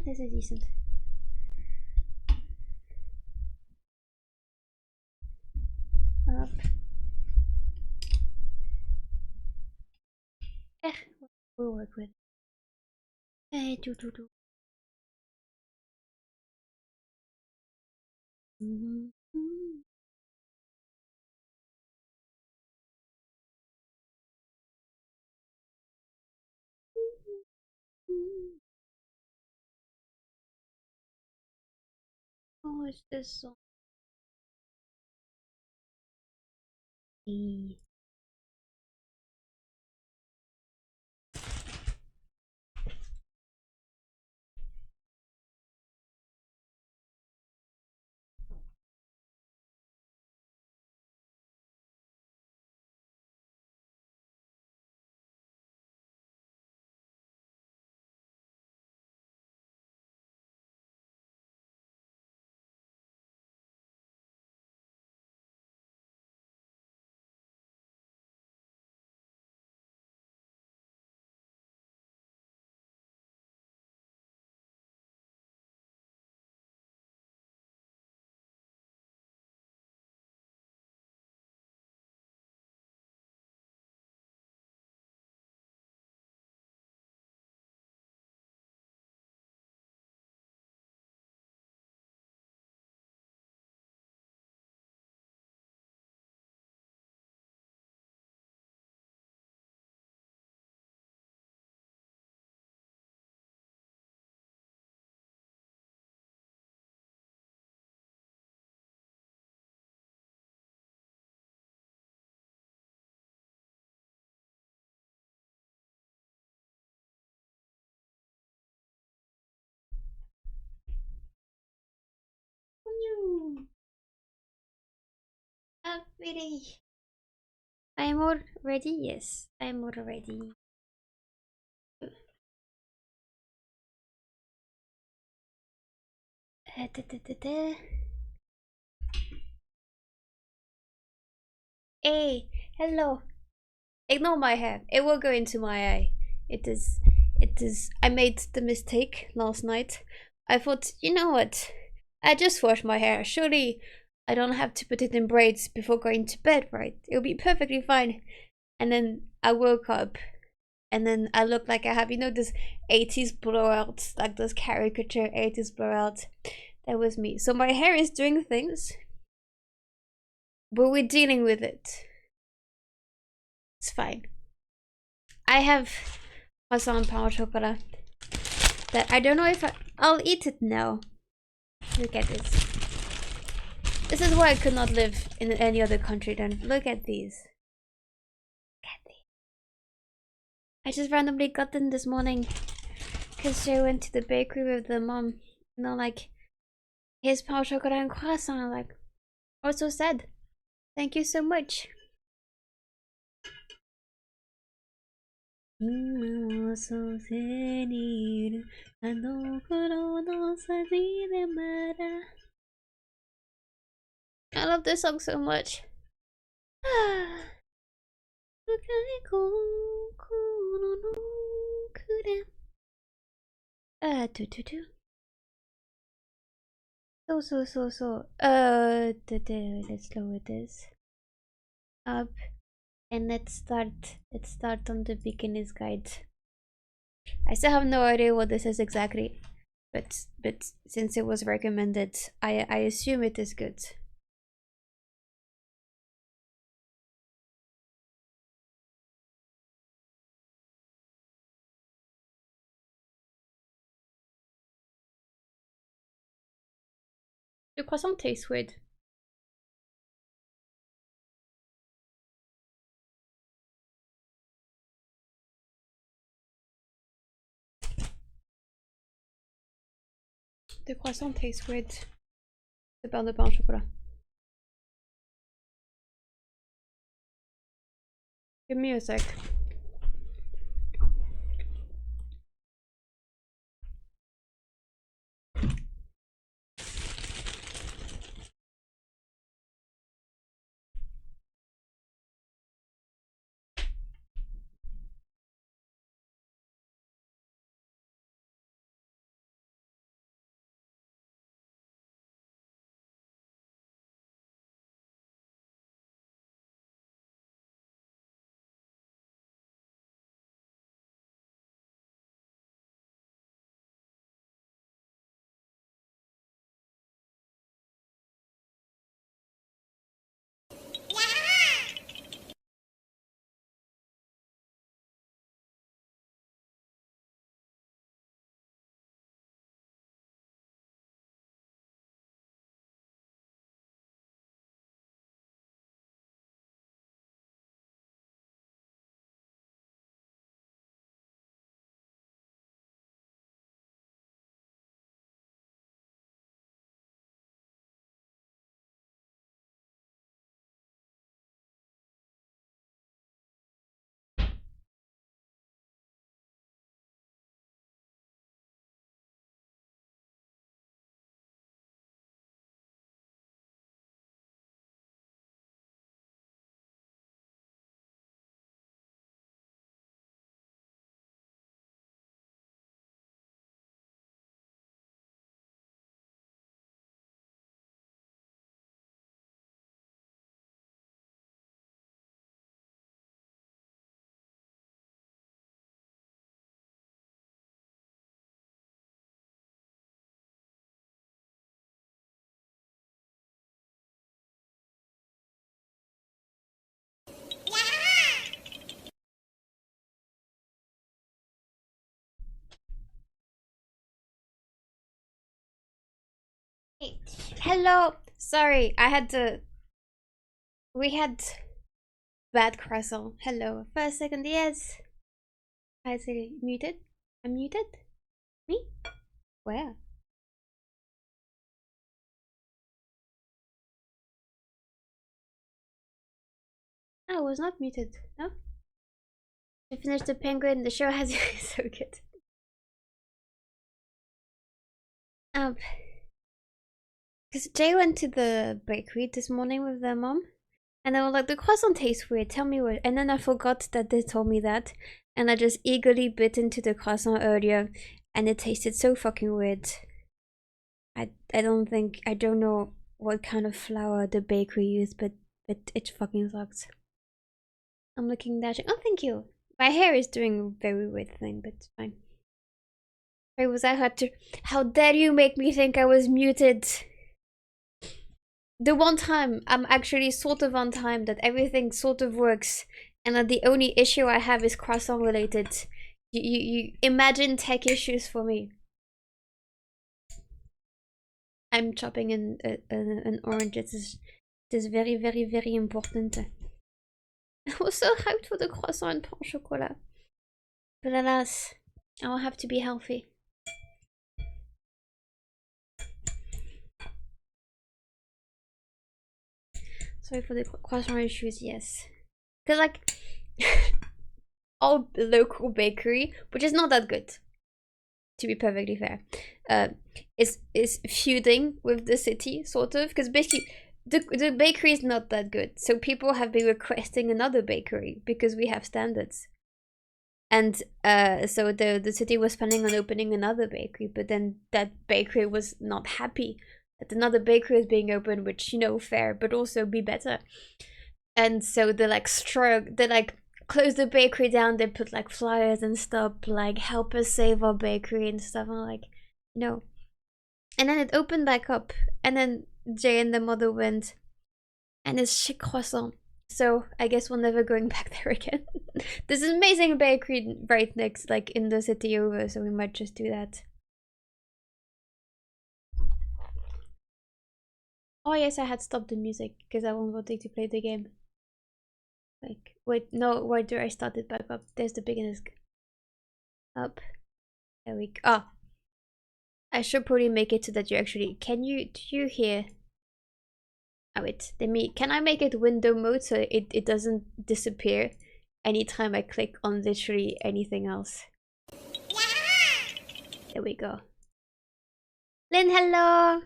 This is decent. Up. We'll work with. Do. Oh, it's this song. I'm ready. I'm all ready. Yes, I'm all ready. Hey, hello. Ignore my hair. It will go into my eye. It is. I made the mistake last night. I thought, you know what? I just washed my hair. Surely I don't have to put it in braids before going to bed, right? It'll be perfectly fine. And then I woke up, and then I look like I have, you know, this 80s blowout, like those caricature 80s blowout. That was me. So my hair is doing things, but we're dealing with it. It's fine. I have croissant pain au chocolat that I don't know if I'll eat it now. Look at this. This is why I could not live in any other country then. Look at these. Look at these. I just randomly got them this morning because I went to the bakery with the mom. You know, like, here's pain au chocolat and croissant. I'm like, oh, so sad. Thank you so much. I love this song so much. Let's lower this up and let's start on the beginner's guide. I still have no idea what this is exactly, but since it was recommended, I assume it is good. The croissant tastes weird. The croissant tastes great. The beurre de pain au chocolat. Give me a sec. Hey, hello. Sorry, I had to. We had bad croissant. Hello. For a second, yes. I say muted. I'm muted. Me? Where? I was not muted. No. I finished the penguin. The show has been so good. Because Jay went to the bakery this morning with their mom, and they were like, the croissant tastes weird. Tell me what. And then I forgot that they told me that, and I just eagerly bit into the croissant earlier, and it tasted so fucking weird. I don't know what kind of flour the bakery used, but it fucking sucks. I'm looking dashing. Oh, thank you. My hair is doing a very weird thing, but it's fine. Wait, was I hard to? How dare you make me think I was muted? The one time I'm actually sort of on time, that everything sort of works, and that the only issue I have is croissant related. You imagine tech issues for me. I'm chopping an orange. It is very, very, very important. I was so hyped for the croissant and pain au chocolat. But alas, I'll have to be healthy. Sorry for the croissant issues, yes. Because, like, our local bakery, which is not that good, to be perfectly fair, is feuding with the city, sort of. Because basically, the bakery is not that good. So people have been requesting another bakery because we have standards. And so the city was planning on opening another bakery, but then that bakery was not happy that another bakery is being opened, which, you know, fair, but also be better. And so they like close the bakery down. They put like flyers and stuff like, help us save our bakery and stuff. And I'm like, no. And then it opened back up, and then Jay and the mother went, and it's chic croissant. So I guess we're never going back there again. There's an amazing bakery right next, like in the city over, so we might just do that. Oh yes, I had stopped the music because I wanted to play the game. Like, wait, no, where do I start it back up? There's the beginner's up. There we go. Ah, I should probably make it so that you actually... do you hear? Oh wait, can I make it window mode so it doesn't disappear anytime I click on literally anything else? There we go. Lynn, hello!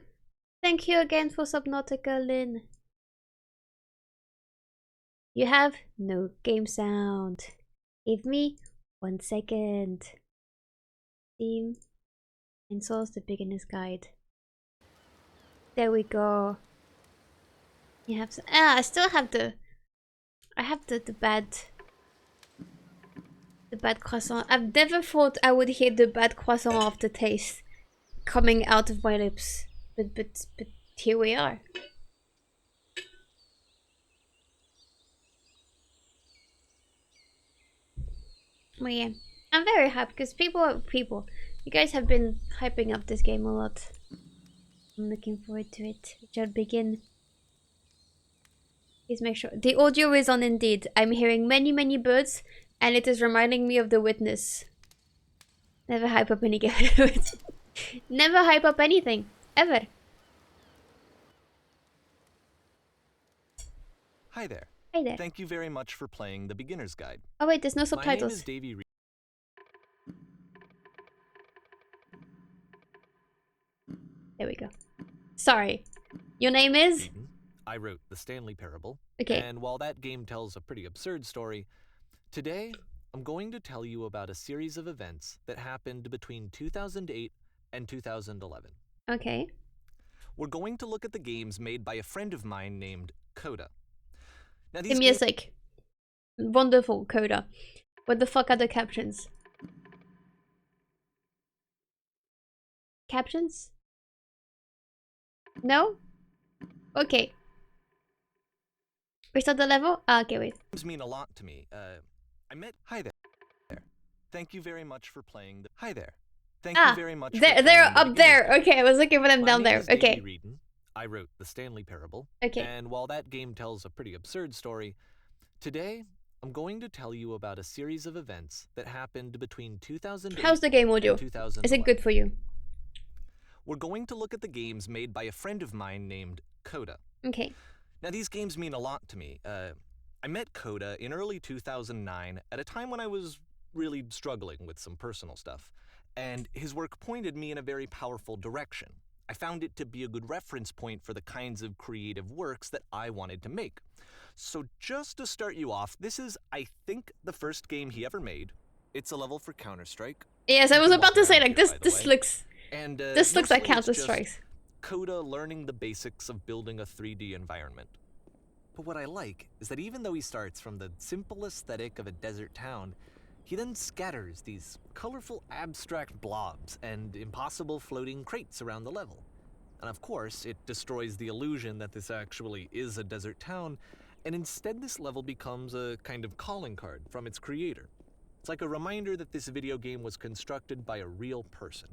Thank you again for Subnautica, Lynn. You have no game sound. Give me 1 second. Theme. Installs the beginner's guide. There we go. You have some, I still have the bad croissant. I've never thought I would hear the bad croissant aftertaste coming out of my lips. But here we are. Well, yeah. I'm very happy because you guys have been hyping up this game a lot. I'm looking forward to it. Which I'll begin. Please make sure. The audio is on indeed. I'm hearing many birds and it is reminding me of The Witness. Never hype up any game. Never hype up anything. Ever. Hi there. Hi there. Thank you very much for playing the beginner's guide. Oh wait, there's no subtitles. My name is Davey Reed. There we go. Sorry. Your name is? I wrote The Stanley Parable. Okay. And while that game tells a pretty absurd story, today I'm going to tell you about a series of events that happened between 2008 and 2011. Okay. We're going to look at the games made by a friend of mine named Coda. Now, the music. Wonderful, Coda. What the fuck are the captions? Captions? No? Okay. Restart the level? Ah, okay, wait. Games mean a lot to me. Hi there. Thank you very much for playing the... Hi there. Thank you very much they're up there. Okay, I was looking for them down there. Okay. I wrote The Stanley Parable. Okay. And while that game tells a pretty absurd story, today I'm going to tell you about a series of events that happened between 2008 How's the game audio? Is it good for you? We're going to look at the games made by a friend of mine named Coda. Okay. Now, these games mean a lot to me. I met Coda in early 2009 at a time when I was really struggling with some personal stuff, and his work pointed me in a very powerful direction. I found it to be a good reference point for the kinds of creative works that I wanted to make. So just to start you off, this is, I think, the first game he ever made. It's a level for Counter-Strike. Yes, I was about to say, like, this looks like Counter-Strike. Coda learning the basics of building a 3D environment. But what I like is that even though he starts from the simple aesthetic of a desert town, he then scatters these colorful abstract blobs and impossible floating crates around the level. And of course, it destroys the illusion that this actually is a desert town, and instead this level becomes a kind of calling card from its creator. It's like a reminder that this video game was constructed by a real person.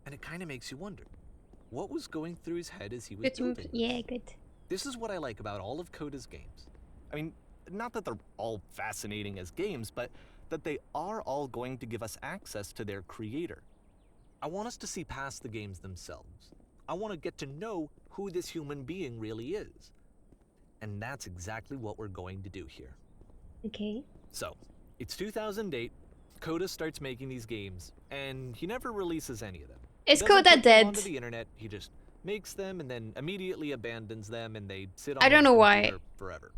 And it kind of makes you wonder, what was going through his head as he was building? Yeah, good. This is what I like about all of Coda's games. I mean, not that they're all fascinating as games, but that they are all going to give us access to their creator. I want us to see past the games themselves. I want to get to know who this human being really is. And that's exactly what we're going to do here. Okay. So, it's 2008, Coda starts making these games, and he never releases any of them. Is Coda dead? Onto the internet, he just makes them and then immediately abandons them, and they sit on I don't know why. Forever.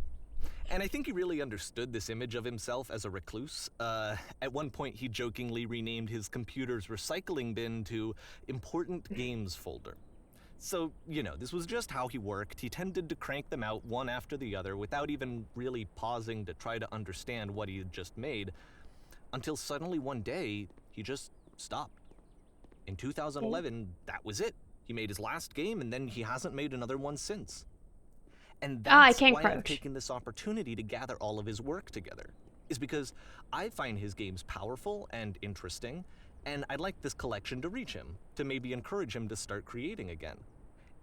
And I think he really understood this image of himself as a recluse. At one point, he jokingly renamed his computer's recycling bin to Important Games Folder. So, you know, this was just how he worked. He tended to crank them out one after the other without even really pausing to try to understand what he had just made, until suddenly one day, he just stopped. In 2011, that was it. He made his last game, and then he hasn't made another one since. And that's why I'm taking this opportunity to gather all of his work together, is because I find his games powerful and interesting, and I'd like this collection to reach him, to maybe encourage him to start creating again.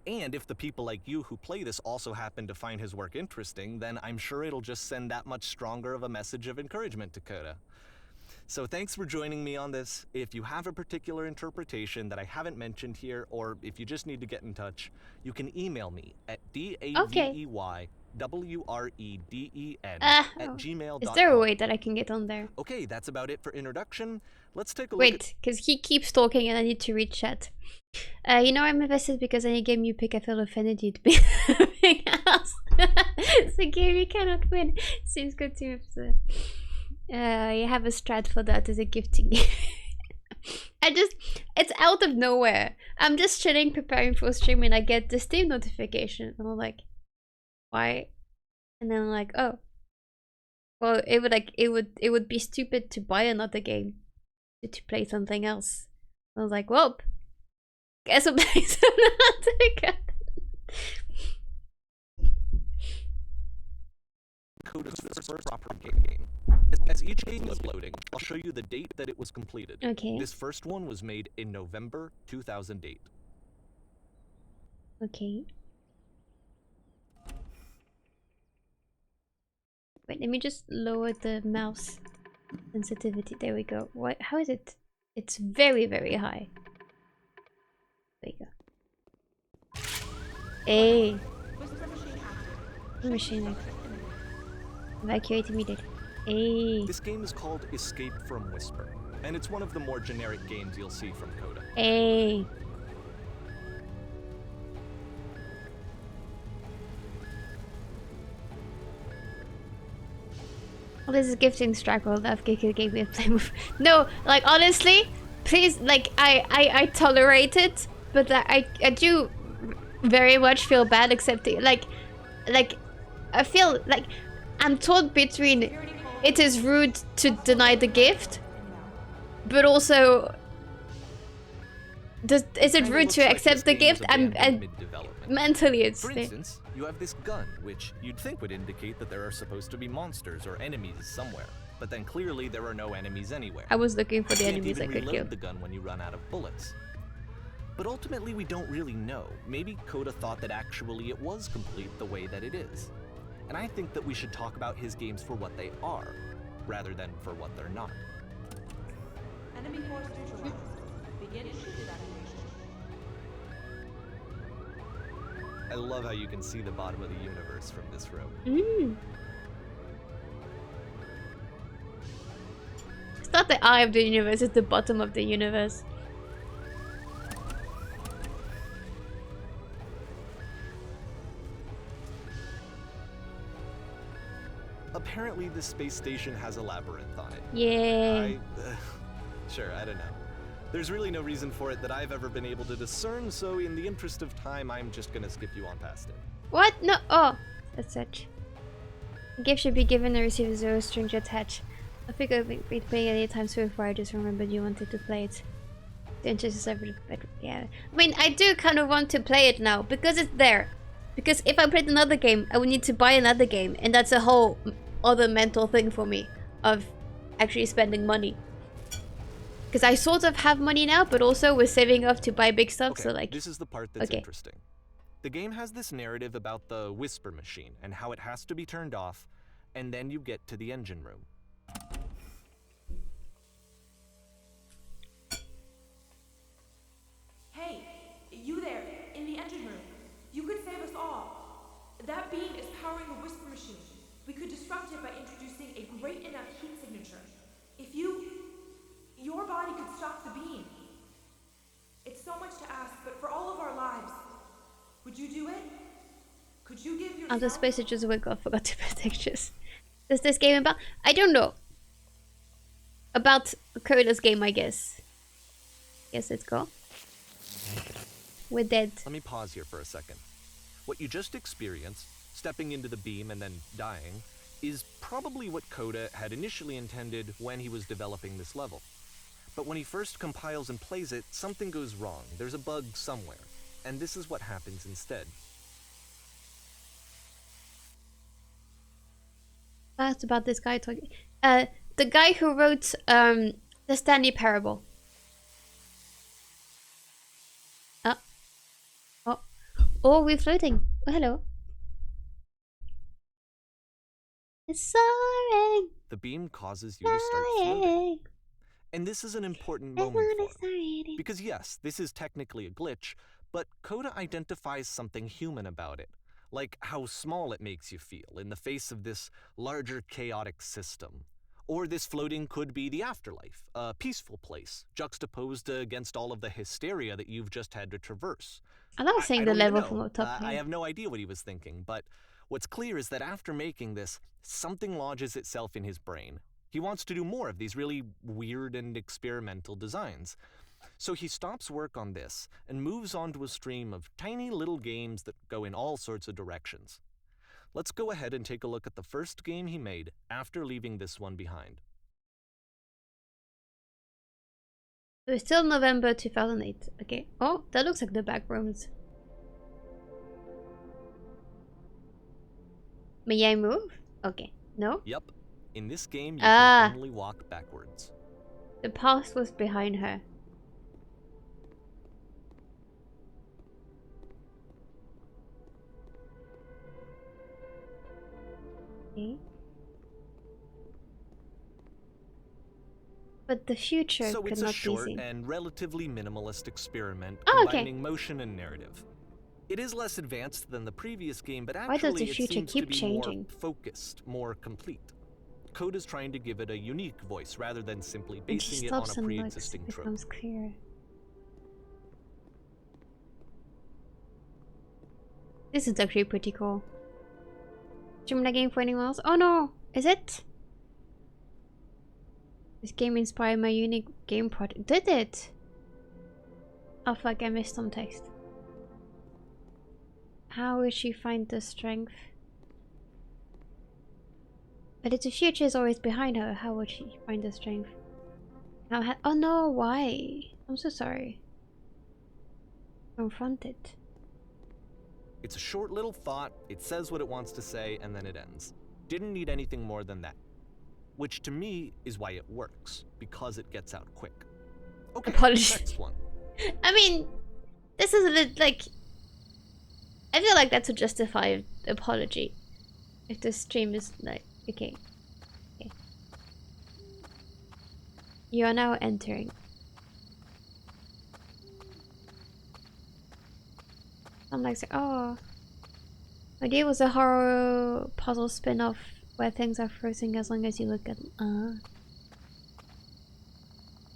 And if the people like you who play this also happen to find his work interesting, then I'm sure it'll just send that much stronger of a message of encouragement to Coda. So thanks for joining me on this. If you have a particular interpretation that I haven't mentioned here, or if you just need to get in touch, you can email me at daveyWreden@gmail.com. Is there a way that I can get on there? Okay, that's about it for introduction. Let's take a look Wait, because he keeps talking and I need to read chat. You know I'm invested because any game you pick I feel offended you'd be something else. It's a game you cannot win. Seems good to me. You have a strat for that as a gifting. It's out of nowhere. I'm just chilling preparing for stream and I get the Steam notification and I'm like, why? And then I'm like, oh, well, it would be stupid to buy another game to play something else. I was like, well, guess I'm playing another. Coda's first proper game. As each game is loading, I'll show you the date that it was completed. Okay. This first one was made in November 2008. Okay. Wait, let me just lower the mouse sensitivity. There we go. What? How is it? It's very, very high. There you go. Hey. Machine active. Evacuate immediately. Hey. This game is called Escape from Whisper, and it's one of the more generic games you'll see from Coda. Hey. Well, this is gifting strike. Well, that gave me a play move. No, like honestly, please, like I tolerate it, but I do very much feel bad accepting. Like I feel like I'm torn between it is rude to deny the gift, but also is it rude to accept the gift and mentally it's. For instance, you have this gun, which you'd think would indicate that there are supposed to be monsters or enemies somewhere, but then clearly there are no enemies anywhere. I was looking for the enemies I could kill. You can't even reload the gun when you run out of bullets. But ultimately, we don't really know. Maybe Coda thought that actually it was complete the way that it is. And I think that we should talk about his games for what they are, rather than for what they're not. Enemy force neutralized. Begin shooting activation. I love how you can see the bottom of the universe from this room. It's not the eye of the universe, it's the bottom of the universe. Apparently, this space station has a labyrinth on it. Yeah. Sure, I don't know. There's really no reason for it that I've ever been able to discern, so in the interest of time, I'm just gonna skip you on past it. What? No. Oh, that's such. The gift should be given and receive 0 strings attached. I think I've been playing it 8 times before. I just remembered you wanted to play it. The interest is over, but yeah. I mean, I do kind of want to play it now because it's there. Because if I played another game, I would need to buy another game, and that's a whole other mental thing for me of actually spending money. Because I sort of have money now, but also we're saving up to buy big stuff, Okay, so like... this is the part that's interesting. The game has this narrative about the Whisper machine and how it has to be turned off, and then you get to the engine room. Hey, you there, in the engine room. You could save us all. That beam is powering the Whisper machine. We could disrupt it by introducing a great enough heat signature. If your body could stop the beam. It's so much to ask, but for all of our lives, would you do it? Could you give yourself... Outer space, I just woke up, forgot to put pictures. Is this game about... I don't know. About Coda's game, I guess. Yes, let's go. We're dead. Let me pause here for a second. What you just experienced, stepping into the beam and then dying, is probably what Coda had initially intended when he was developing this level. But when he first compiles and plays it, something goes wrong. There's a bug somewhere. And this is what happens instead. That's about this guy talking. The guy who wrote the Stanley Parable. Oh, we're floating. Oh, hello. It's soaring. The beam causes you to start floating. And this is an important That's moment not for him. exciting. Because yes, this is technically a glitch, but Coda identifies something human about it. Like how small it makes you feel in the face of this larger chaotic system. Or this floating could be the afterlife, a peaceful place, juxtaposed against all of the hysteria that you've just had to traverse. I love seeing I the don't even level know. from up top I here. have no idea what he was thinking, but what's clear is that after making this, something lodges itself in his brain. He wants to do more of these really weird and experimental designs. So he stops work on this and moves on to a stream of tiny little games that go in all sorts of directions. Let's go ahead and take a look at the first game he made after leaving this one behind. It was still November 2008. Okay. Oh, that looks like the back rooms. May I move? Okay. No? Yep. In this game, you can only walk backwards. The past was behind her. Okay. But the future So could it's a not be short seen. and relatively minimalist experiment Oh, okay. combining motion and narrative. It is less advanced than the previous game, but Why does actually the it future seems keep to be changing? more focused, more complete. Code is trying to give it a unique voice rather than simply And she basing it on stops a and looks. pre-existing It trope. becomes clear. This is actually pretty cool. Stream that game for anyone else? Oh no! Is it? This game inspired my unique game project. Did it? Oh fuck, I missed some text. How will she find the strength? But if the future is always behind her, how would she find the strength? Oh no, why? I'm so sorry. Confront it. It's a short little thought, it says what it wants to say, and then it ends. Didn't need anything more than that. Which to me is why it works, because it gets out quick. Okay, Apologies. next one. I mean, this is a little like... I feel like that's a justified apology. If the stream is like... Okay. Okay. You are now entering. I'm like, oh. Idea was a horror puzzle spin-off where things are frozen as long as you look at them.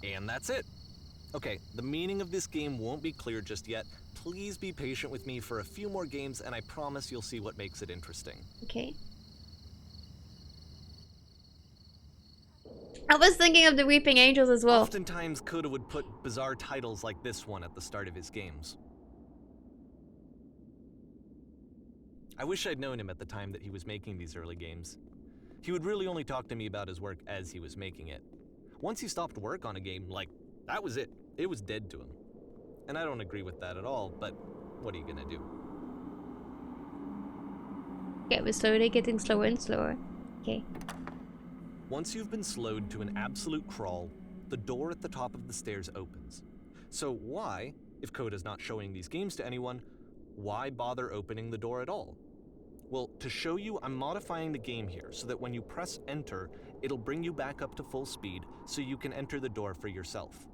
And that's it. Okay, the meaning of this game won't be clear just yet. Please be patient with me for a few more games and I promise you'll see what makes it interesting. Okay. I was thinking of the Weeping Angels as well. Oftentimes, Coda would put bizarre titles like this one at the start of his games. I wish I'd known him at the time that he was making these early games. He would really only talk to me about his work as he was making it. Once he stopped work on a game, like, that was it. It was dead to him. And I don't agree with that at all, but what are you gonna do? Yeah, we're slowly getting slower and slower. Okay. Once you've been slowed to an absolute crawl, the door at the top of the stairs opens. So why, if Coda's not showing these games to anyone, why bother opening the door at all? Well, to show you, I'm modifying the game here so that when you press enter, it'll bring you back up to full speed so you can enter the door for yourself.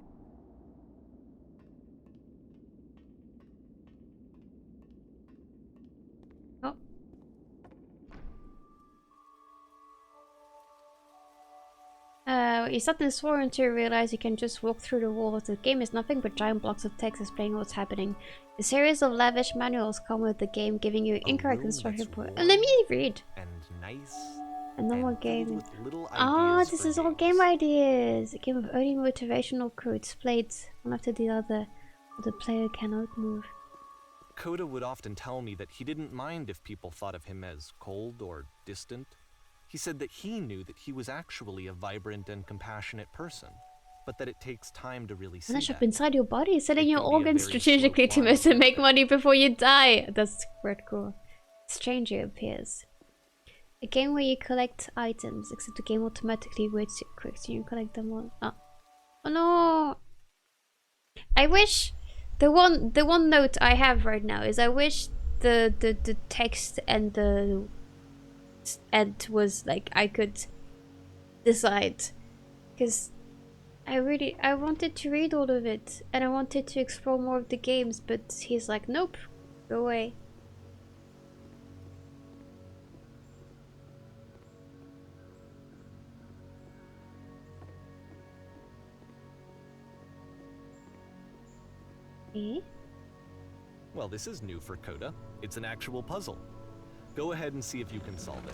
Oh. You start in swore until you realize you can just walk through the walls. The game is nothing but giant blocks of text explaining what's happening. A series of lavish manuals come with the game, giving you incorrect instruction for. Let me read. And nice. And no more and filled game. with little Ah, ideas this for is all games. game ideas. A game of only motivational quotes played one after the other. The player cannot move. Coda would often tell me that he didn't mind if people thought of him as cold or distant. He said that he knew that he was actually a vibrant and compassionate person, but that it takes time to really see Finish up that. inside your body, selling It your can be a organs very strategically slow to climb. make money before you die. That's quite cool. Stranger appears. A game where you collect items, except the game automatically waits quick so you collect them all. Oh. Oh no! I wish the one note I have right now is I wish the text and the end was like I could decide, because I wanted to read all of it, and I wanted to explore more of the games, but he's like, nope, go away. Eh? Well, this is new for Coda. It's an actual puzzle. Go ahead and see if you can solve it.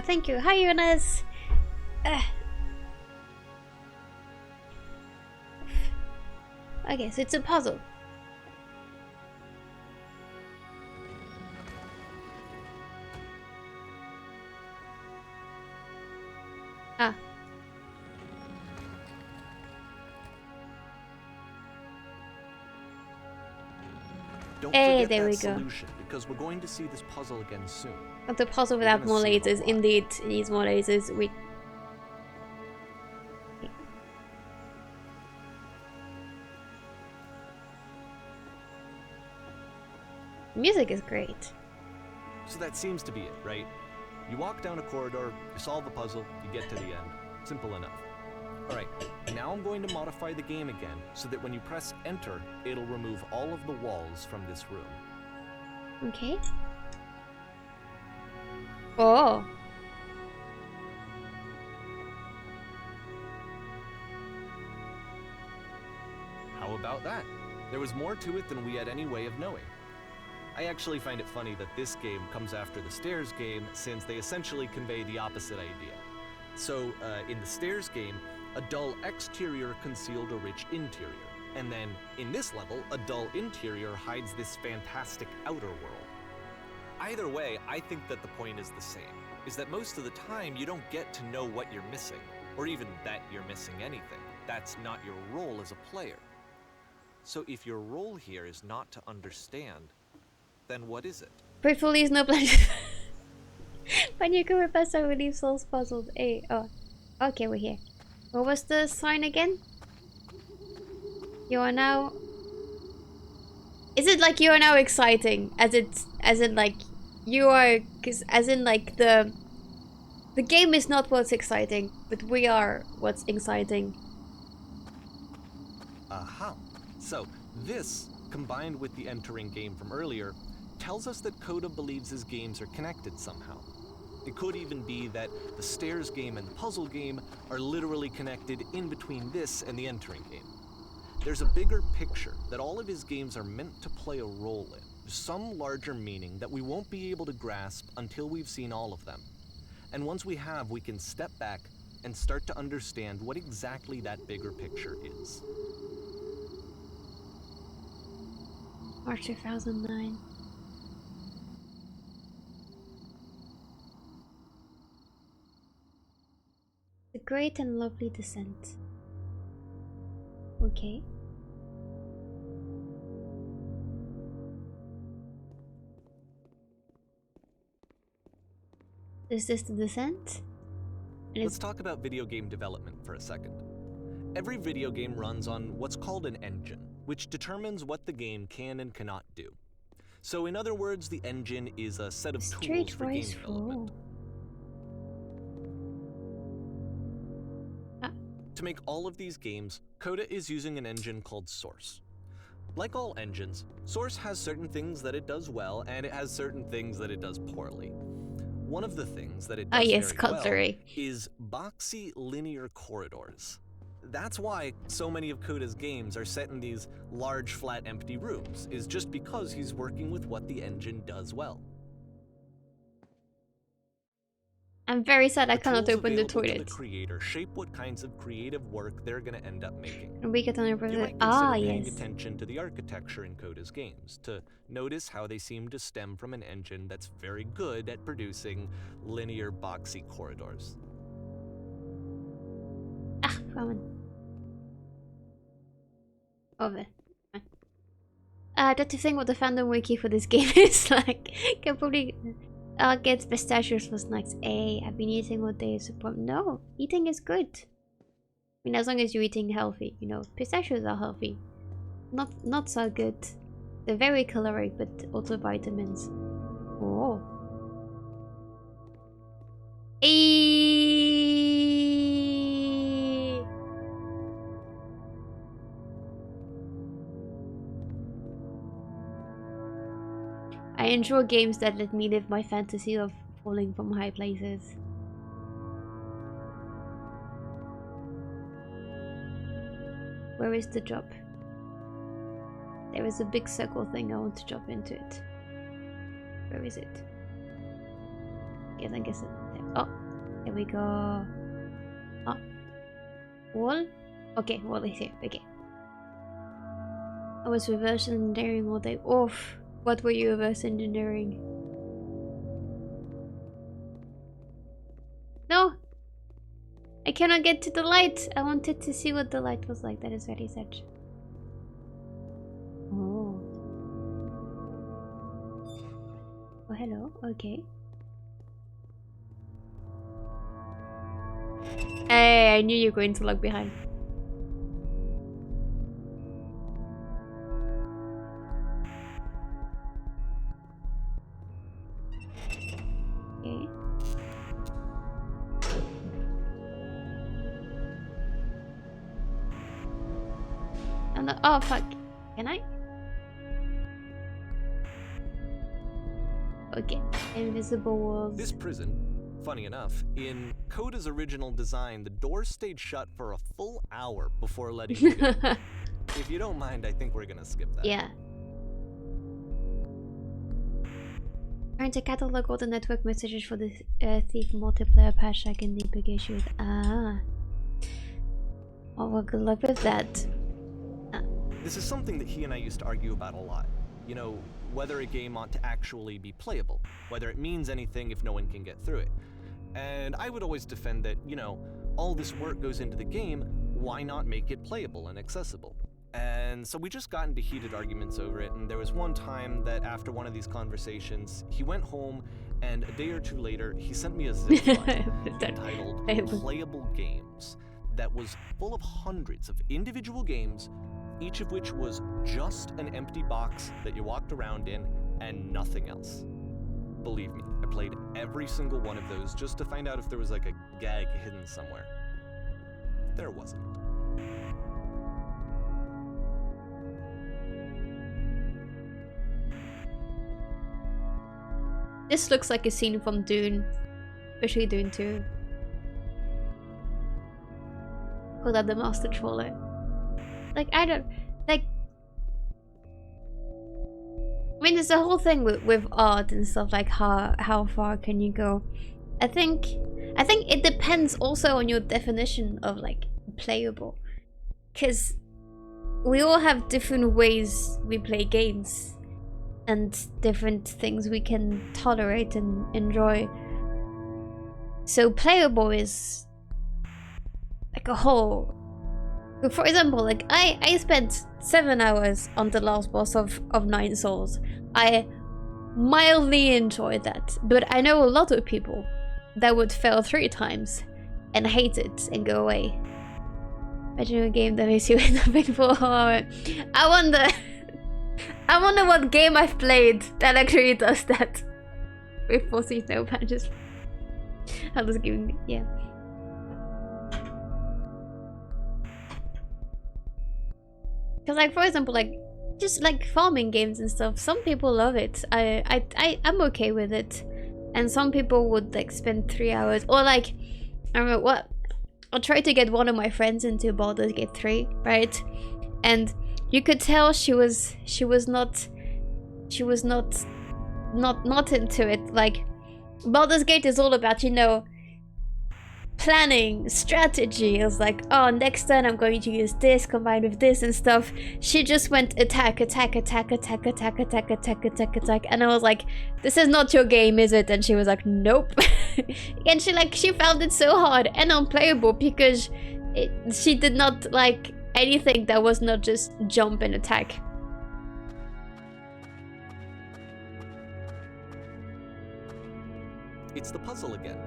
Thank you. Hi, Jonas. Okay, so it's a puzzle. Ah. Don't Hey, forget there that we go. solution, because we're going to see this puzzle again soon. The puzzle without more lasers. Indeed, it needs more lasers. Music is great. So that seems to be it, right? You walk down a corridor, you solve a puzzle, you get to the end. Simple enough. Alright, now I'm going to modify the game again so that when you press enter, it'll remove all of the walls from this room. Okay. Oh. How about that? There was more to it than we had any way of knowing. I actually find it funny that this game comes after the Stairs game, since they essentially convey the opposite idea. So, in the Stairs game, a dull exterior concealed a rich interior. And then, in this level, a dull interior hides this fantastic outer world. Either way, I think that the point is the same, is that most of the time you don't get to know what you're missing, or even that you're missing anything. That's not your role as a player. So if your role here is not to understand, then what is it? Gratefully is no pleasure. When you can repass, I will leave souls puzzled. Hey, oh. Okay, we're here. What was the sign again? You are now... Is it like you are now exciting? As in like you are... Cause as in like the game is not what's exciting, but we are what's exciting. Aha. So this, combined with the entering game from earlier, tells us that Coda believes his games are connected somehow. It could even be that the Stairs game and the puzzle game are literally connected in between this and the entering game. There's a bigger picture that all of his games are meant to play a role in, some larger meaning that we won't be able to grasp until we've seen all of them. And once we have, we can step back and start to understand what exactly that bigger picture is. March 2009. The Great and Lovely Descent. Okay. Is this the descent? Let's talk about video game development for a second. Every video game runs on what's called an engine, which determines what the game can and cannot do. So in other words, the engine is a set of tools for game development. To make all of these games, Coda is using an engine called Source. Like all engines, Source has certain things that it does well, and it has certain things that it does poorly. One of the things that it does very well is boxy linear corridors. That's why so many of Coda's games are set in these large, flat, empty rooms, is just because he's working with what the engine does well. I'm very sad I cannot open the toilet. The creator shape what kinds of creative work they're going to end up making. And we get on You might consider paying attention to the architecture in Coda's games, to notice how they seem to stem from an engine that's very good at producing linear, boxy corridors. come on. Over. That's the thing what the fandom wiki for this game is like. Can probably get pistachios for snacks. Hey, I've been eating all day. No, eating is good. I mean, as long as you're eating healthy, you know. Pistachios are healthy. Not so good. They're very caloric, but also vitamins. Oh. Eee. I enjoy games that let me live my fantasy of falling from high places. Where is the jump? There is a big circle thing. I want to jump into it. Where is it? Yes, I guess it. Oh, there we go. Oh, wall. Okay, wall is here. Okay. I was reverse engineering all day. Oof. What were you reverse engineering? No! I cannot get to the light! I wanted to see what the light was like. That is very sad. Oh. Oh, hello. Okay. Hey, I knew you were going to look behind. Okay. And oh fuck. Can I? Okay. Invisible walls. This prison, funny enough, in Coda's original design, the doors stayed shut for a full hour before letting you in. If you don't mind, I think we're gonna skip that. Yeah. Trying to catalog all the network messages for the Thief multiplayer patch I can debug issues. Ah. Oh, well, good luck with that. This is something that he and I used to argue about a lot. You know, whether a game ought to actually be playable, whether it means anything if no one can get through it. And I would always defend that, you know, all this work goes into the game, why not make it playable and accessible? And so we just got into heated arguments over it, and there was one time that after one of these conversations, he went home, and a day or two later, he sent me a zip file entitled Playable Games that was full of hundreds of individual games, each of which was just an empty box that you walked around in and nothing else. Believe me, I played every single one of those just to find out if there was like a gag hidden somewhere. There wasn't. This looks like a scene from Dune. Especially Dune 2. Called out the Master Troller. Like, I don't... Like... I mean, there's a whole thing with art and stuff, like how far can you go? I think it depends also on your definition of, like, playable. Because we all have different ways we play games. And different things we can tolerate and enjoy. So playable is like a whole. For example, like I spent 7 hours on the last boss of 9 Souls. I mildly enjoyed that, but I know a lot of people that would fail 3 times and hate it and go away. Imagine a game that makes you end up in for horror. I wonder what game I've played that actually does that. With 4 seasonal patches. I was giving, yeah. Because, like, for example, like, just like farming games and stuff, some people love it. I'm okay with it. And some people would, like, spend 3 hours. Or, like, I don't know what. I tried to get one of my friends into Baldur's Gate 3, right? And you could tell she was not into it. Like, Baldur's Gate is all about, you know, planning, strategy. It was like, oh, next turn I'm going to use this combined with this and stuff. She just went attack, and I was like, this is not your game, is it? And she was like, nope. And she found it so hard and unplayable because She did not like anything that was not just jump and attack. It's the puzzle again,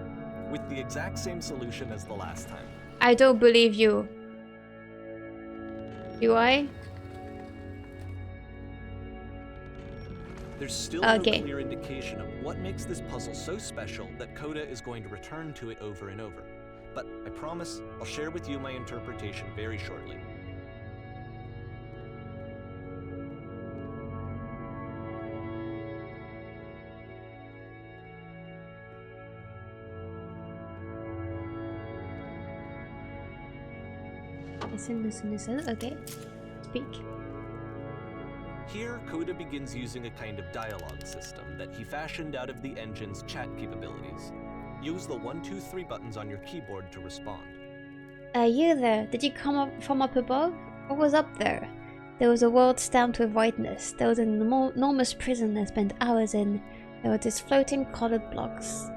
with the exact same solution as the last time. I don't believe you. Do I? There's still no clear indication of what makes this puzzle so special that Coda is going to return to it over and over. But I promise I'll share with you my interpretation very shortly. Listen. Okay. Speak. Here, Coda begins using a kind of dialogue system that he fashioned out of the engine's chat capabilities. Use the 1, 2, 3 buttons on your keyboard to respond. You there? Did you come up from up above? What was up there? There was a world stamped with whiteness. There was an enormous prison I spent hours in. There were these floating colored blocks.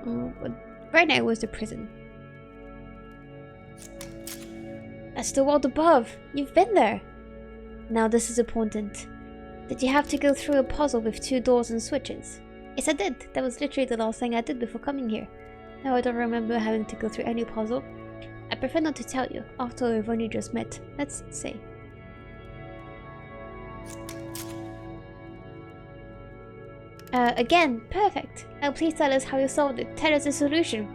Right now it was the prison. That's the world above. You've been there. Now this is important. Did you have to go through a puzzle with 2 doors and switches? Yes, I did. That was literally the last thing I did before coming here. No, I don't remember having to go through any puzzle. I prefer not to tell you, after all we've only just met. Let's see. Again, perfect. Now please tell us how you solved it. Tell us the solution.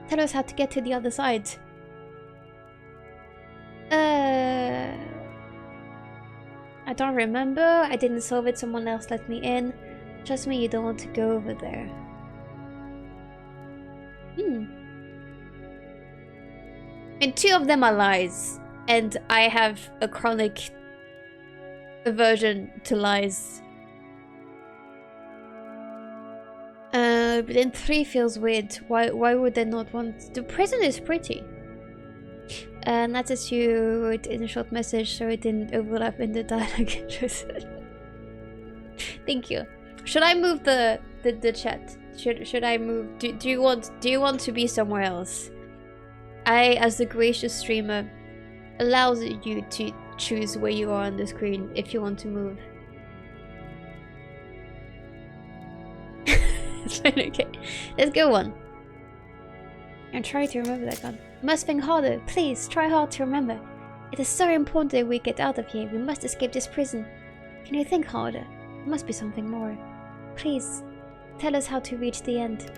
Tell us how to get to the other side. I don't remember. I didn't solve it. Someone else let me in. Trust me, you don't want to go over there. And 2 of them are lies. And I have a chronic aversion to lies. But then 3 feels weird. Why would they not want... The prison is pretty. And that's as you wrote in a short message, so it didn't overlap in the dialogue. Thank you. Should I move the chat? Should I move? Do you want to be somewhere else? I, as the gracious streamer, allows you to choose where you are on the screen if you want to move. Okay, let's go on. And try to remember that gun. Must think harder. Please, try hard to remember. It is so important that we get out of here. We must escape this prison. Can you think harder? There must be something more. Please, tell us how to reach the end.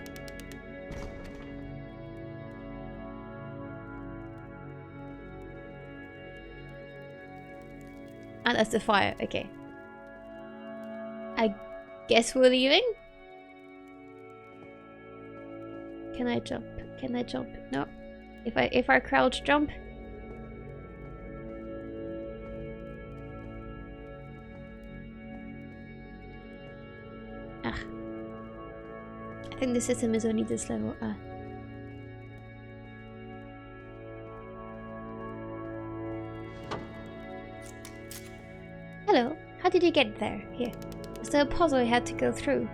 And that's the fire. Okay. I guess we're leaving? Can I jump? Can I jump? No. If I crouch jump? Ah. I think the system is only this level. Ah. Hello. How did you get there? Here. Was there a puzzle you had to go through?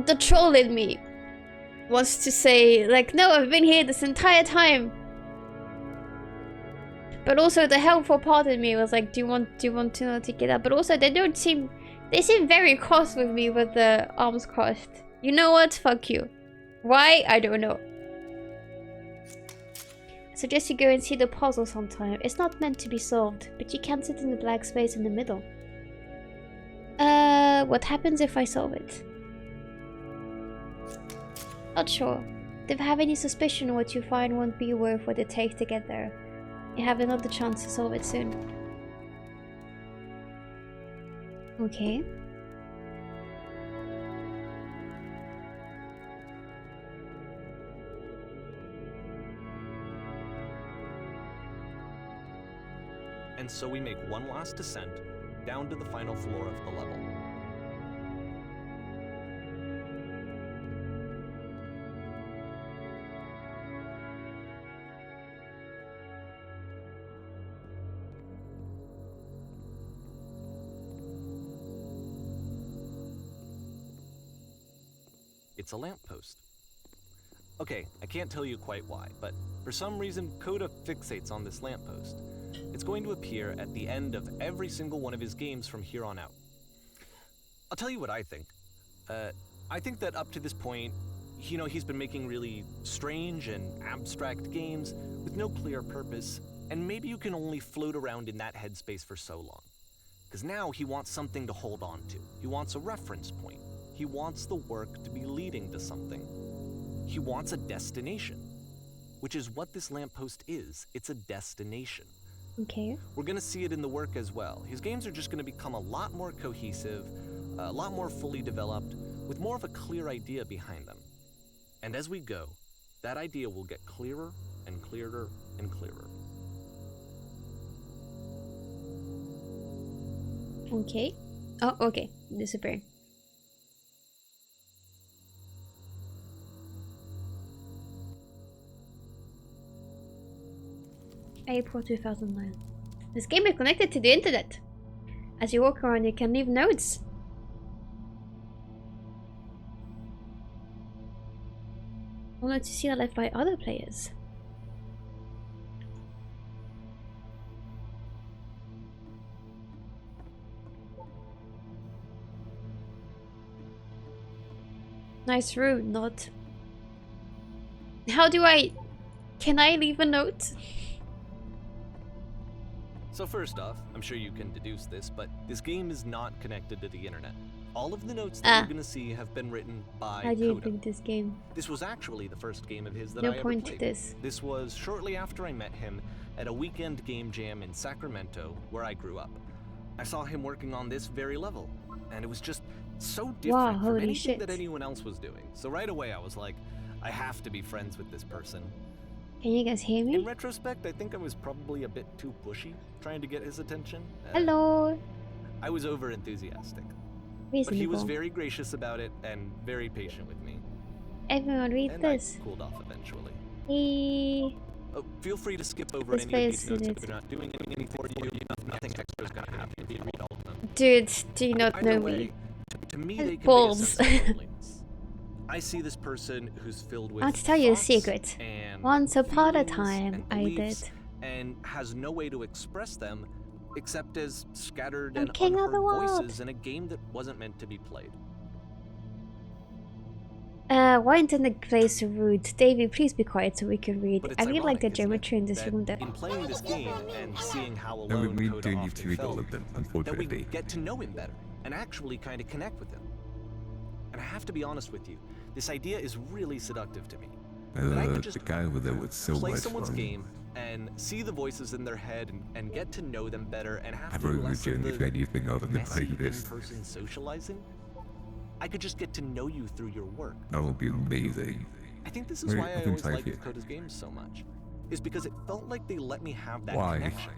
The troll in me wants to say, like, no, I've been here this entire time. But also the helpful part in me was like, do you want to know to get up? But also they seem very cross with me with the arms crossed. You know what? Fuck you. Why? I don't know. I suggest you go and see the puzzle sometime. It's not meant to be solved, but you can sit in the black space in the middle. What happens if I solve it? Not sure. If you have any suspicion what you find won't be worth what it takes to get there, you have another chance to solve it soon. Okay. And so we make one last descent down to the final floor of the level. it's a lamppost. Okay, I can't tell you quite why, but for some reason, Coda fixates on this lamppost. It's going to appear at the end of every single one of his games from here on out. I'll tell you what I think. I think that up to this point, he's been making really strange and abstract games with no clear purpose, and maybe you can only float around in that headspace for so long. Because now he wants something to hold on to. He wants a reference point. He wants the work to be leading to something. He wants a destination, which is what this lamppost is. It's a destination. Okay. We're gonna see it in the work as well. His games are just gonna become a lot more cohesive, a lot more fully developed, with more of a clear idea behind them. And as we go, that idea will get clearer and clearer and clearer. Okay. Oh, okay. Disappear. April 2009. This game is connected to the internet. As you walk around, you can leave notes. Only to see are left by other players. Nice room, not. How do I... Can I leave a note? So first off, I'm sure you can deduce this, but this game is not connected to the internet. All of the notes that you're gonna see have been written by How do you Coda. think this game? This was actually the first game of his that No I ever point to played. this. This was shortly after I met him at a weekend game jam in Sacramento, where I grew up. I saw him working on this very level, and it was just so different from holy anything shit. that anyone else was doing. So right away I was like, I have to be friends with this person. Can you guys hear In me? retrospect, I think I was probably a bit too pushy, trying to get his attention. Hello. I was over enthusiastic. But he was Reasonable. very gracious about it and very patient with me. Everyone read And this. I cooled off eventually. Hey. Oh, feel free to skip over This any of these place notes is- if they're not doing anything for you. Nothing extra is going to happen if you read all of them. Dude, do you not Either know way, me? to me, they convey a Balls. sense of loneliness. I see this person who's filled with I want to tell you a thoughts secret. and Once upon a feelings time, and I beliefs, did. and has no way to express them except as scattered I'm and king of unheard the world. voices in a game that wasn't meant to be played. Why isn't the place so rude? Davey, please be quiet so we can read. But it's I really like the ironic, isn't it, geometry in this that room. That in playing this game and seeing how No, alone we Coda do need to often read all felt, of them, that we unfortunately. get to know him better and actually kind of connect with him. And I have to be honest with you, this idea is really seductive to me. That I could just The guy over there was so play much someone's fun. game and see the voices in their head and get to know them better and have I've to do really less of legitimately the tried anything other than messy playing this. in-person socializing. I could just get to know you through your work. That would be amazing. I think this is Wait, why I I can always type liked it. Coda's games so much. Is because it felt like they let me have that Why? connection.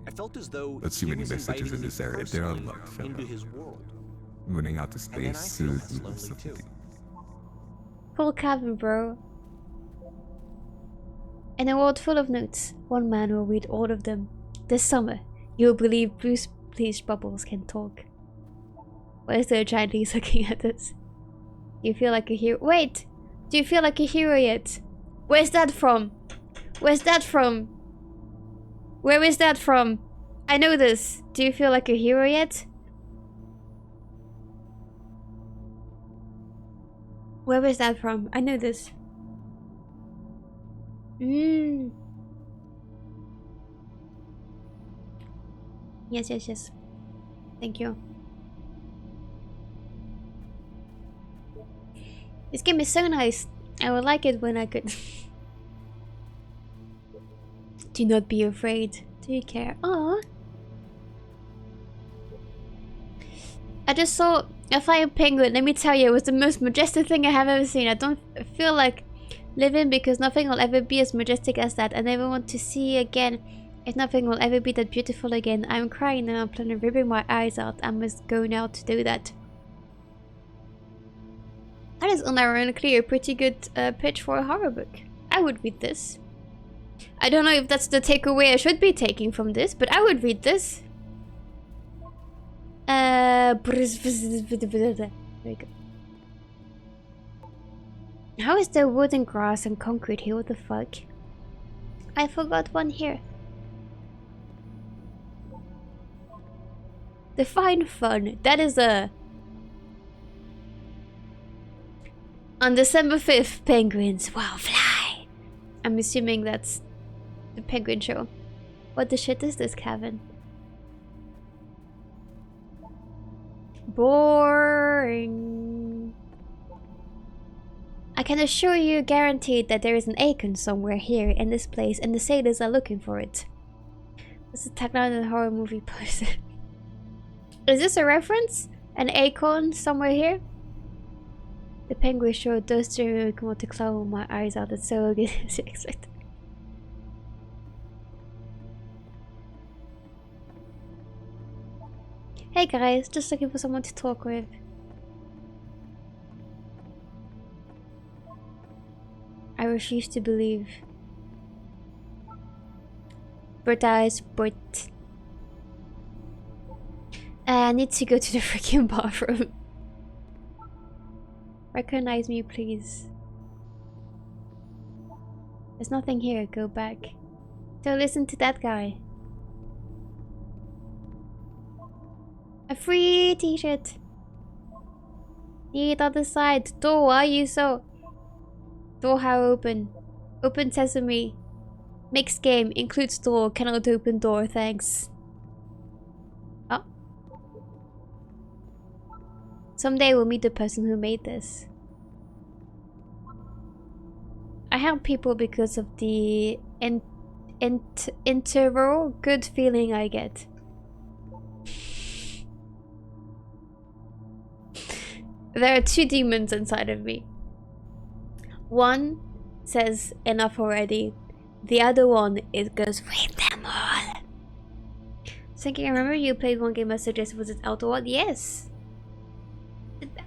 I felt as though That's too he many was messages inviting in me this area. There are personally lots. into his world. Running out of And then space I feel soon. less lonely too. full cabin, bro. In a world full of notes, one man will read all of them. This summer, you'll believe Bruce Please Bubbles can talk. Why is there a giant Lee's looking at us? Do you feel like a hero? Wait! Do you feel like a hero yet? Where's that from? Where's that from? Where is that from? I know this. Do you feel like a hero yet? Where is that from? I know this. Yes, yes, yes. Thank you. This game is so nice. I would like it when I could. Do not be afraid. Do you care? Aww. I just saw a flying penguin. Let me tell you, it was the most majestic thing I have ever seen. I don't feel like living because nothing will ever be as majestic as that. I never want to see again. If nothing will ever be that beautiful again. I'm crying and I'm planning on ripping my eyes out. I must go now to do that. That is unironically a pretty good pitch for a horror book. I would read this. I don't know if that's the takeaway I should be taking from this, but I would read this. There we go. How is there wood and grass and concrete here? What the fuck? I forgot one here. Define fun. That is a... On December 5th, penguins will fly. I'm assuming that's the penguin show. What the shit is this, Kevin? Boring. I can assure you, guaranteed, that there is an acorn somewhere here in this place, and the sailors are looking for it. This is a tagline in a horror movie poster. Is this a reference? An acorn somewhere here? The penguin show does dream come out to clown my eyes out. It's so good as you expect. Hey guys, just looking for someone to talk with. I refuse to believe. Bird eyes, but I need to go to the freaking bathroom. Recognize me, please. There's nothing here. Go back. Don't listen to that guy. A free t-shirt. Need other side. Door, why are you so... Door how open? Open sesame. Mixed game. Includes door. Cannot open door. Thanks. Oh. Someday we'll meet the person who made this. I help people because of the integral good feeling I get. There are two demons inside of me. One says enough already. The other one goes read them all. Thinking, I remember you played one game I suggested. Was it Outer World? Yes.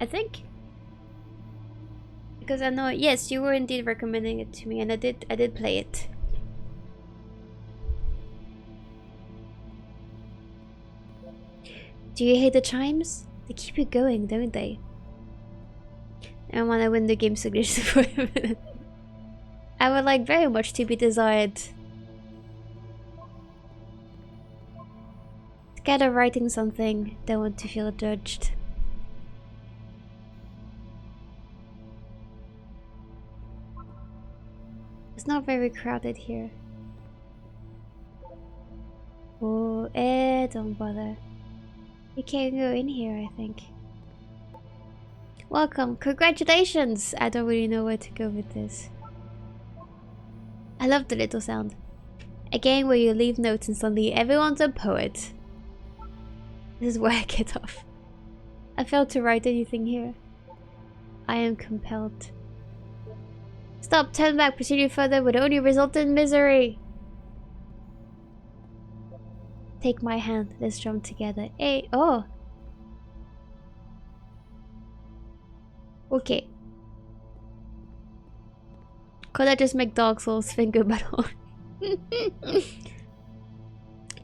I think. Because I know, yes, you were indeed recommending it to me, and I did play it. Do you hate the chimes? They keep you going, don't they? And when I win the game suggestion for a minute. I would like very much to be desired. Scared of writing something, don't want to feel judged. It's not very crowded here. Oh, don't bother. You can't go in here, I think. Welcome, congratulations! I don't really know where to go with this. I love the little sound. A game where you leave notes and suddenly everyone's a poet. This is where I get off. I failed to write anything here. I am compelled. Stop, turn back, proceeding further would only result in misery. Take my hand, let's jump together. Hey, oh! Okay. Could I just make Dark Souls finger battle?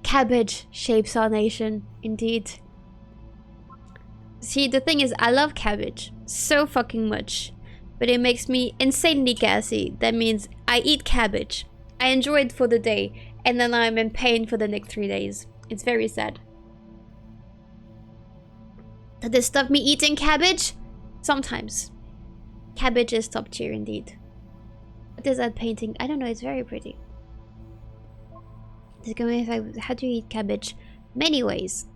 Cabbage shapes our nation, indeed. See, the thing is, I love cabbage so fucking much, but it makes me insanely gassy. That means I eat cabbage, I enjoy it for the day, and then I'm in pain for the next 3 days. It's very sad. Does this stop me eating cabbage? Sometimes. Cabbage is top tier indeed. What is that painting? I don't know, it's very pretty. How do you eat cabbage? Many ways.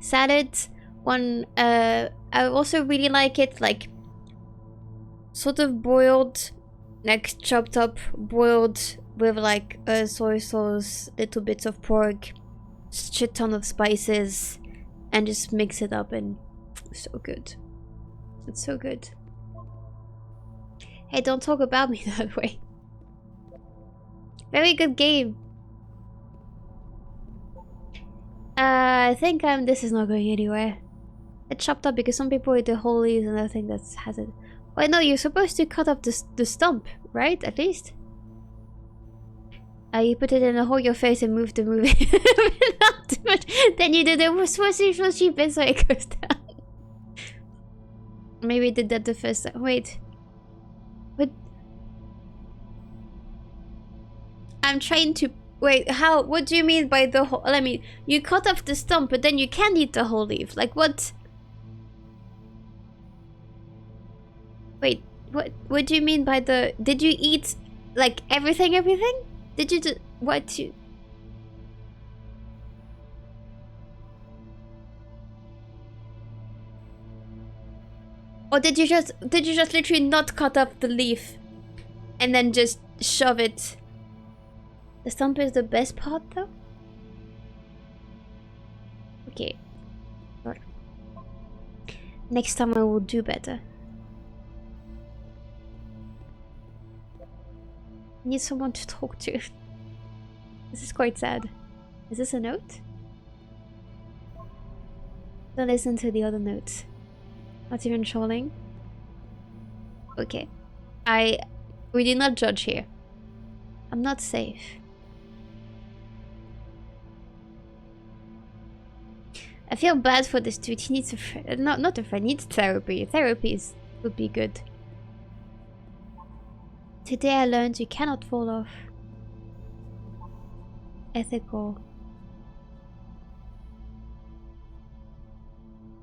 Salad, one, I also really like it like sort of boiled, like chopped up, boiled with like soy sauce, little bits of pork, shit ton of spices, and just mix it up, and so good. It's so good. Hey, don't talk about me that way. Very good game. I think this is not going anywhere. It's chopped up because some people eat the whole leaves, and I think that has it. Wait, no, you're supposed to cut up the stump, right? At least. You put it in a hole your face and move the movie. Not too much. Then you do the swishy bit so it goes down. Maybe I did that the first time. Wait. But I'm trying to... Wait, how? What do you mean by the whole... I mean, you cut off the stump, but then you can't eat the whole leaf. Like, what? Wait, what do you mean by the... Did you eat, like, everything? Did you just... What you... Or did you just literally not cut off the leaf and then just shove it? The stump is the best part though? Okay. Right. Next time I will do better. I need someone to talk to. This is quite sad. Is this a note? Don't listen to the other notes. Not even trolling. Okay. We did not judge here. I'm not safe. I feel bad for this dude. He needs a friend. Not a friend. He needs therapy. Therapy would be good. Today I learned you cannot fall off. Ethical.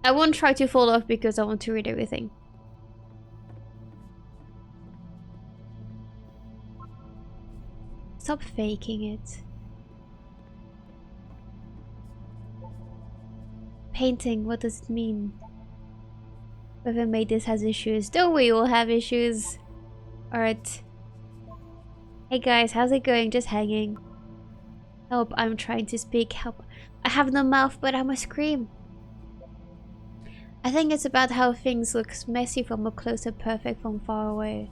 I won't try to fall off because I want to read everything. Stop faking it. Painting, what does it mean? Whoever made this has issues. Don't we all have issues? Alright. Hey guys, how's it going? Just hanging. Help, I'm trying to speak. Help. I have no mouth, but I must scream. I think it's about how things look messy from up close and perfect from far away.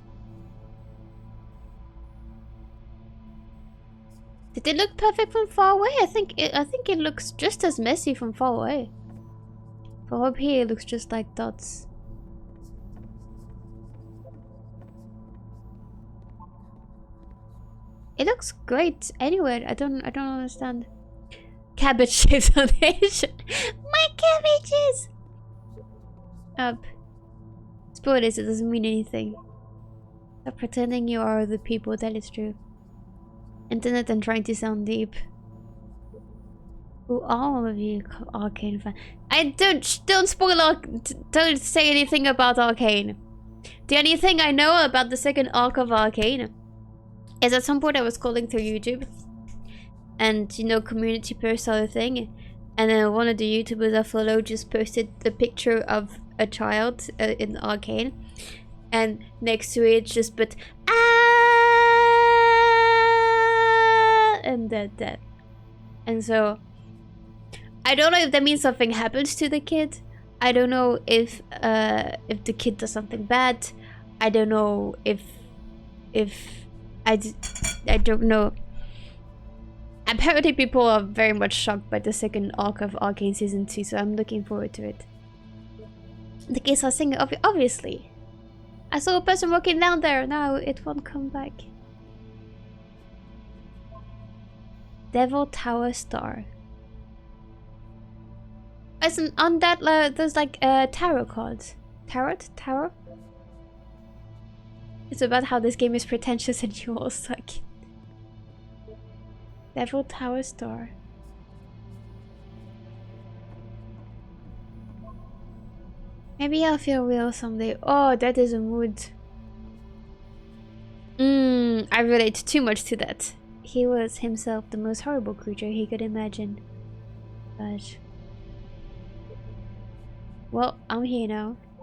Did it look perfect from far away? I think it looks just as messy from far away. From up here it looks just like dots. It looks great anywhere. I don't understand. Cabbage shapes on Asian. My cabbages! Up. Spoilers, it doesn't mean anything. Stop pretending you are the people, that is true. Internet and trying to sound deep. Who are all of you Arcane fan? I don't spoil don't say anything about Arcane. The only thing I know about the second arc of Arcane is at some point I was scrolling through YouTube and, you know, community post sort of thing, and then one of the YouTubers I follow just posted the picture of a child in Arcane, and next to it just put and that. And so I don't know if that means something happens to the kid. I don't know if the kid does something bad. I don't know if I don't know. Apparently people are very much shocked by the second arc of Arcane Season 2, so I'm looking forward to it. The kids are singing, obviously. I saw a person walking down there. Now it won't come back. Devil Tower Star. Isn't on that there's like tarot cards. Tarot? It's about how this game is pretentious and you all suck. Devil Tower Star. Maybe I'll feel real someday. Oh, that is a mood. I relate too much to that. He was himself the most horrible creature he could imagine. But... well, I'm here now.